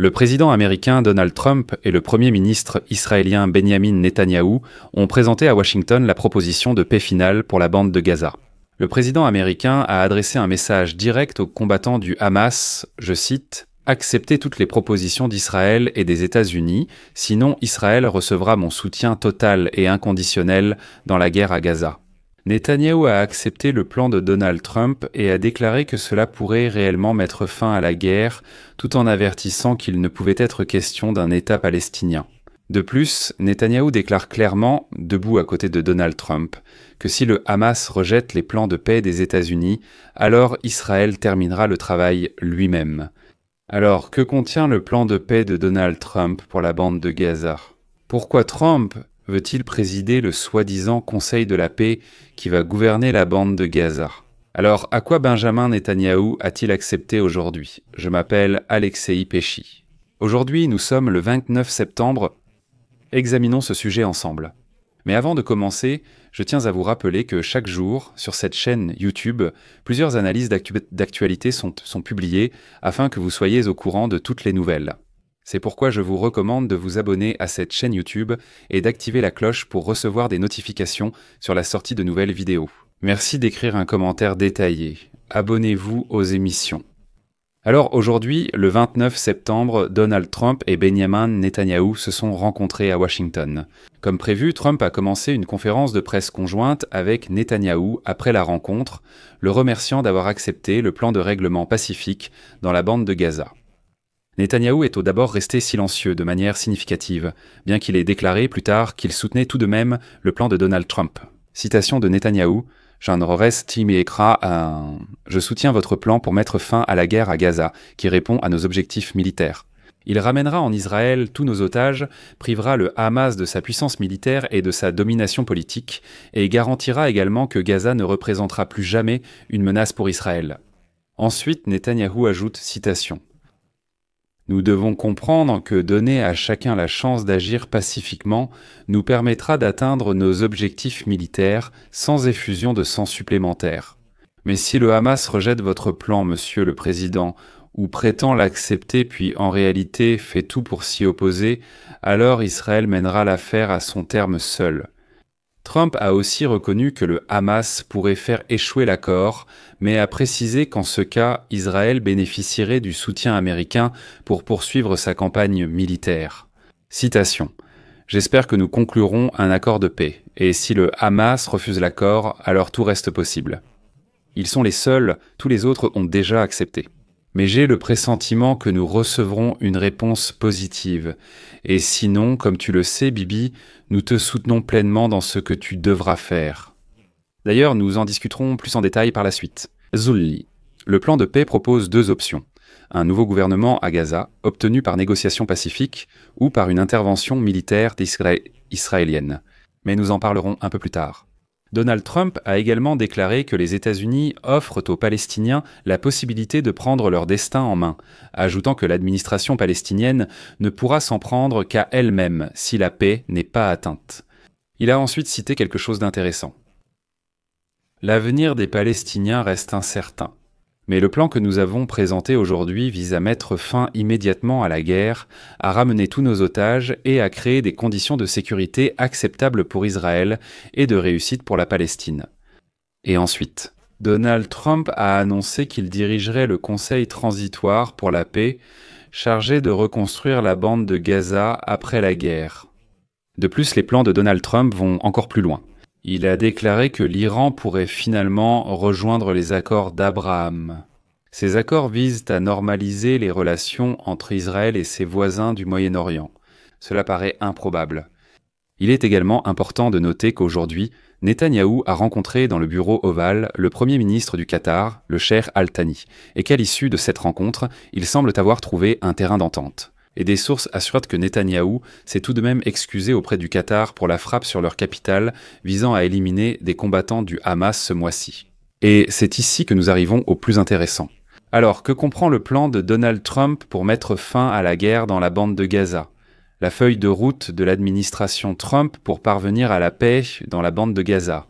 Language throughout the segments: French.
Le président américain Donald Trump et le premier ministre israélien Benjamin Netanyahou ont présenté à Washington la proposition de paix finale pour la bande de Gaza. Le président américain a adressé un message direct aux combattants du Hamas, je cite, « Acceptez toutes les propositions d'Israël et des États-Unis, sinon Israël recevra mon soutien total et inconditionnel dans la guerre à Gaza. » Netanyahou a accepté le plan de Donald Trump et a déclaré que cela pourrait réellement mettre fin à la guerre, tout en avertissant qu'il ne pouvait être question d'un État palestinien. De plus, Netanyahou déclare clairement, debout à côté de Donald Trump, que si le Hamas rejette les plans de paix des États-Unis, alors Israël terminera le travail lui-même. Alors, que contient le plan de paix de Donald Trump pour la bande de Gaza? Pourquoi Trump veut-il présider le soi-disant Conseil de la paix qui va gouverner la bande de Gaza? Alors, à quoi Benjamin Netanyahou a-t-il accepté aujourd'hui? Je m'appelle Alexei Pesci. Aujourd'hui, nous sommes le 29 septembre. Examinons ce sujet ensemble. Mais avant de commencer, je tiens à vous rappeler que chaque jour, sur cette chaîne YouTube, plusieurs analyses d'actualité sont publiées afin que vous soyez au courant de toutes les nouvelles. C'est pourquoi je vous recommande de vous abonner à cette chaîne YouTube et d'activer la cloche pour recevoir des notifications sur la sortie de nouvelles vidéos. Merci d'écrire un commentaire détaillé. Abonnez-vous aux émissions. Alors aujourd'hui, le 29 septembre, Donald Trump et Benjamin Netanyahou se sont rencontrés à Washington. Comme prévu, Trump a commencé une conférence de presse conjointe avec Netanyahou après la rencontre, le remerciant d'avoir accepté le plan de règlement pacifique dans la bande de Gaza. Netanyahou est au d'abord resté silencieux de manière significative, bien qu'il ait déclaré plus tard qu'il soutenait tout de même le plan de Donald Trump. Citation de Netanyahou, « Je soutiens votre plan pour mettre fin à la guerre à Gaza, qui répond à nos objectifs militaires. Il ramènera en Israël tous nos otages, privera le Hamas de sa puissance militaire et de sa domination politique, et garantira également que Gaza ne représentera plus jamais une menace pour Israël. » Ensuite, Netanyahou ajoute, citation, Nous devons comprendre que donner à chacun la chance d'agir pacifiquement nous permettra d'atteindre nos objectifs militaires sans effusion de sang supplémentaire. Mais si le Hamas rejette votre plan, Monsieur le Président, ou prétend l'accepter puis en réalité fait tout pour s'y opposer, alors Israël mènera l'affaire à son terme seul. Trump a aussi reconnu que le Hamas pourrait faire échouer l'accord, mais a précisé qu'en ce cas, Israël bénéficierait du soutien américain pour poursuivre sa campagne militaire. Citation. « J'espère que nous conclurons un accord de paix, et si le Hamas refuse l'accord, alors tout reste possible. Ils sont les seuls, tous les autres ont déjà accepté. Mais j'ai le pressentiment que nous recevrons une réponse positive. Et sinon, comme tu le sais, Bibi, nous te soutenons pleinement dans ce que tu devras faire. » D'ailleurs, nous en discuterons plus en détail par la suite. Zulli. Le plan de paix propose deux options. Un nouveau gouvernement à Gaza, obtenu par négociation pacifique, ou par une intervention militaire israélienne. Mais nous en parlerons un peu plus tard. Donald Trump a également déclaré que les États-Unis offrent aux Palestiniens la possibilité de prendre leur destin en main, ajoutant que l'administration palestinienne ne pourra s'en prendre qu'à elle-même si la paix n'est pas atteinte. Il a ensuite cité quelque chose d'intéressant. L'avenir des Palestiniens reste incertain. Mais le plan que nous avons présenté aujourd'hui vise à mettre fin immédiatement à la guerre, à ramener tous nos otages et à créer des conditions de sécurité acceptables pour Israël et de réussite pour la Palestine. Et ensuite, Donald Trump a annoncé qu'il dirigerait le Conseil transitoire pour la paix, chargé de reconstruire la bande de Gaza après la guerre. De plus, les plans de Donald Trump vont encore plus loin. Il a déclaré que l'Iran pourrait finalement rejoindre les accords d'Abraham. Ces accords visent à normaliser les relations entre Israël et ses voisins du Moyen-Orient. Cela paraît improbable. Il est également important de noter qu'aujourd'hui, Netanyahou a rencontré dans le bureau ovale le Premier ministre du Qatar, le Cheikh Al-Thani, et qu'à l'issue de cette rencontre, ils semblent avoir trouvé un terrain d'entente. Et des sources assurent que Netanyahou s'est tout de même excusé auprès du Qatar pour la frappe sur leur capitale visant à éliminer des combattants du Hamas ce mois-ci. Et c'est ici que nous arrivons au plus intéressant. Alors, que comprend le plan de Donald Trump pour mettre fin à la guerre dans la bande de Gaza? La feuille de route de l'administration Trump pour parvenir à la paix dans la bande de Gaza,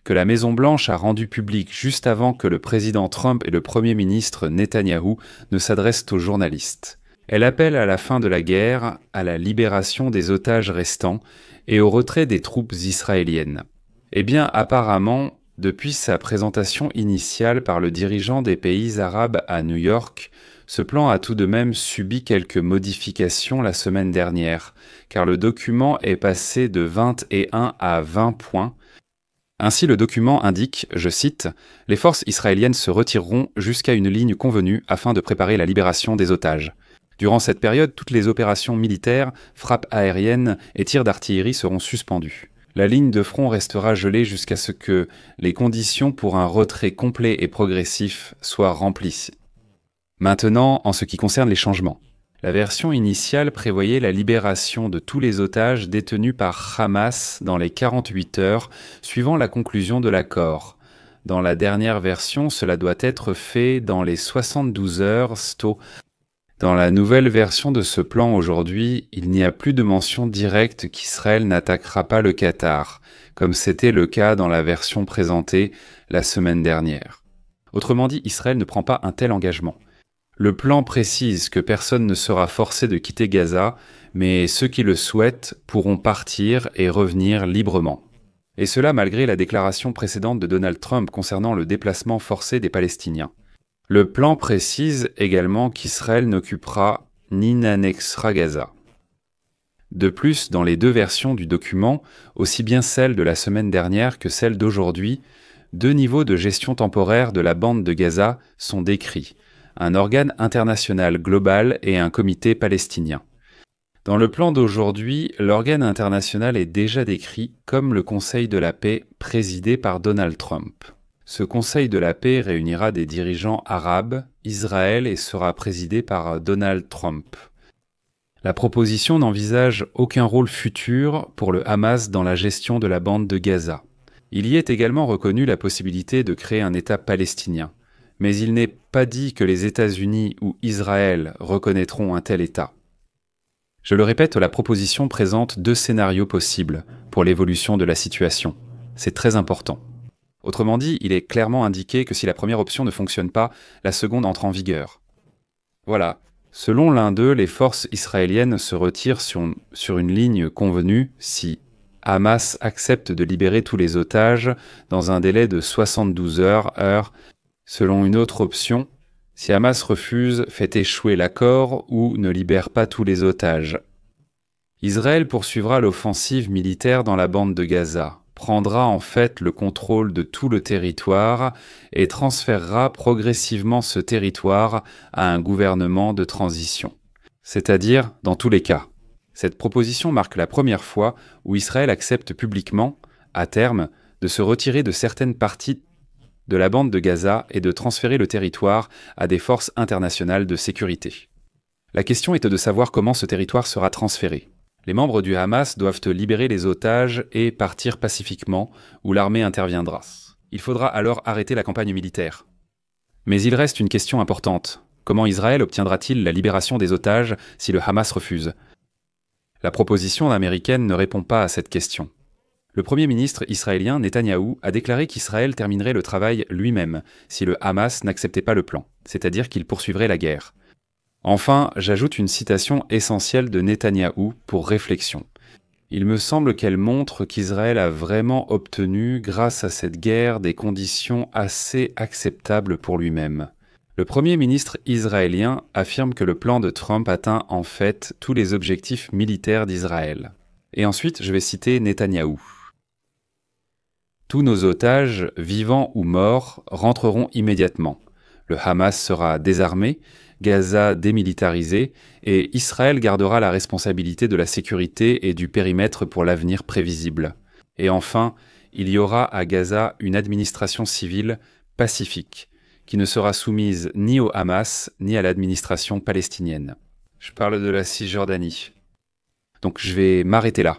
que la Maison-Blanche a rendu publique juste avant que le président Trump et le Premier ministre Netanyahou ne s'adressent aux journalistes. Elle appelle à la fin de la guerre, à la libération des otages restants et au retrait des troupes israéliennes. Eh bien, apparemment, depuis sa présentation initiale par le dirigeant des pays arabes à New York, ce plan a tout de même subi quelques modifications la semaine dernière, car le document est passé de 21 à 20 points. Ainsi, le document indique, je cite, « Les forces israéliennes se retireront jusqu'à une ligne convenue afin de préparer la libération des otages. Durant cette période, toutes les opérations militaires, frappes aériennes et tirs d'artillerie seront suspendues. La ligne de front restera gelée jusqu'à ce que les conditions pour un retrait complet et progressif soient remplies. » Maintenant, en ce qui concerne les changements. La version initiale prévoyait la libération de tous les otages détenus par Hamas dans les 48 heures suivant la conclusion de l'accord. Dans la dernière version, cela doit être fait dans les 72 heures sto. Dans la nouvelle version de ce plan aujourd'hui, il n'y a plus de mention directe qu'Israël n'attaquera pas le Qatar, comme c'était le cas dans la version présentée la semaine dernière. Autrement dit, Israël ne prend pas un tel engagement. Le plan précise que personne ne sera forcé de quitter Gaza, mais ceux qui le souhaitent pourront partir et revenir librement. Et cela malgré la déclaration précédente de Donald Trump concernant le déplacement forcé des Palestiniens. Le plan précise également qu'Israël n'occupera ni n'annexera Gaza. De plus, dans les deux versions du document, aussi bien celle de la semaine dernière que celle d'aujourd'hui, deux niveaux de gestion temporaire de la bande de Gaza sont décrits, un organe international global et un comité palestinien. Dans le plan d'aujourd'hui, l'organe international est déjà décrit comme le Conseil de la paix présidé par Donald Trump. Ce Conseil de la paix réunira des dirigeants arabes, Israël et sera présidé par Donald Trump. La proposition n'envisage aucun rôle futur pour le Hamas dans la gestion de la bande de Gaza. Il y est également reconnu la possibilité de créer un État palestinien, mais il n'est pas dit que les États-Unis ou Israël reconnaîtront un tel État. Je le répète, la proposition présente deux scénarios possibles pour l'évolution de la situation. C'est très important. Autrement dit, il est clairement indiqué que si la première option ne fonctionne pas, la seconde entre en vigueur. Voilà. Selon l'un d'eux, les forces israéliennes se retirent sur une ligne convenue si Hamas accepte de libérer tous les otages dans un délai de 72 heures. Selon une autre option, si Hamas refuse, fait échouer l'accord ou ne libère pas tous les otages. Israël poursuivra l'offensive militaire dans la bande de Gaza, prendra en fait le contrôle de tout le territoire et transférera progressivement ce territoire à un gouvernement de transition. C'est-à-dire dans tous les cas. Cette proposition marque la première fois où Israël accepte publiquement, à terme, de se retirer de certaines parties de la bande de Gaza et de transférer le territoire à des forces internationales de sécurité. La question est de savoir comment ce territoire sera transféré. Les membres du Hamas doivent libérer les otages et partir pacifiquement, où l'armée interviendra. Il faudra alors arrêter la campagne militaire. Mais il reste une question importante. Comment Israël obtiendra-t-il la libération des otages si le Hamas refuse ? La proposition américaine ne répond pas à cette question. Le Premier ministre israélien Netanyahou a déclaré qu'Israël terminerait le travail lui-même si le Hamas n'acceptait pas le plan, c'est-à-dire qu'il poursuivrait la guerre. Enfin, j'ajoute une citation essentielle de Netanyahou pour réflexion. Il me semble qu'elle montre qu'Israël a vraiment obtenu, grâce à cette guerre, des conditions assez acceptables pour lui-même. Le Premier ministre israélien affirme que le plan de Trump atteint en fait tous les objectifs militaires d'Israël. Et ensuite, je vais citer Netanyahou. Tous nos otages, vivants ou morts, rentreront immédiatement. Le Hamas sera désarmé, Gaza démilitarisé, et Israël gardera la responsabilité de la sécurité et du périmètre pour l'avenir prévisible. Et enfin, il y aura à Gaza une administration civile pacifique, qui ne sera soumise ni au Hamas, ni à l'administration palestinienne. Je parle de la Cisjordanie. Donc je vais m'arrêter là.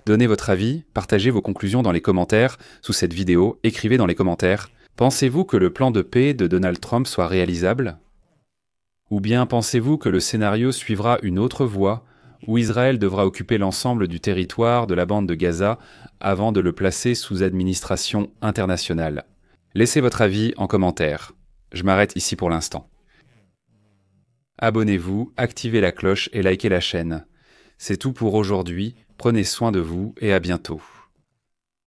Donnez votre avis, partagez vos conclusions dans les commentaires sous cette vidéo, écrivez dans les commentaires. Pensez-vous que le plan de paix de Donald Trump soit réalisable ? Ou bien pensez-vous que le scénario suivra une autre voie, où Israël devra occuper l'ensemble du territoire de la bande de Gaza avant de le placer sous administration internationale ? Laissez votre avis en commentaire. Je m'arrête ici pour l'instant. Abonnez-vous, activez la cloche et likez la chaîne. C'est tout pour aujourd'hui, prenez soin de vous et à bientôt.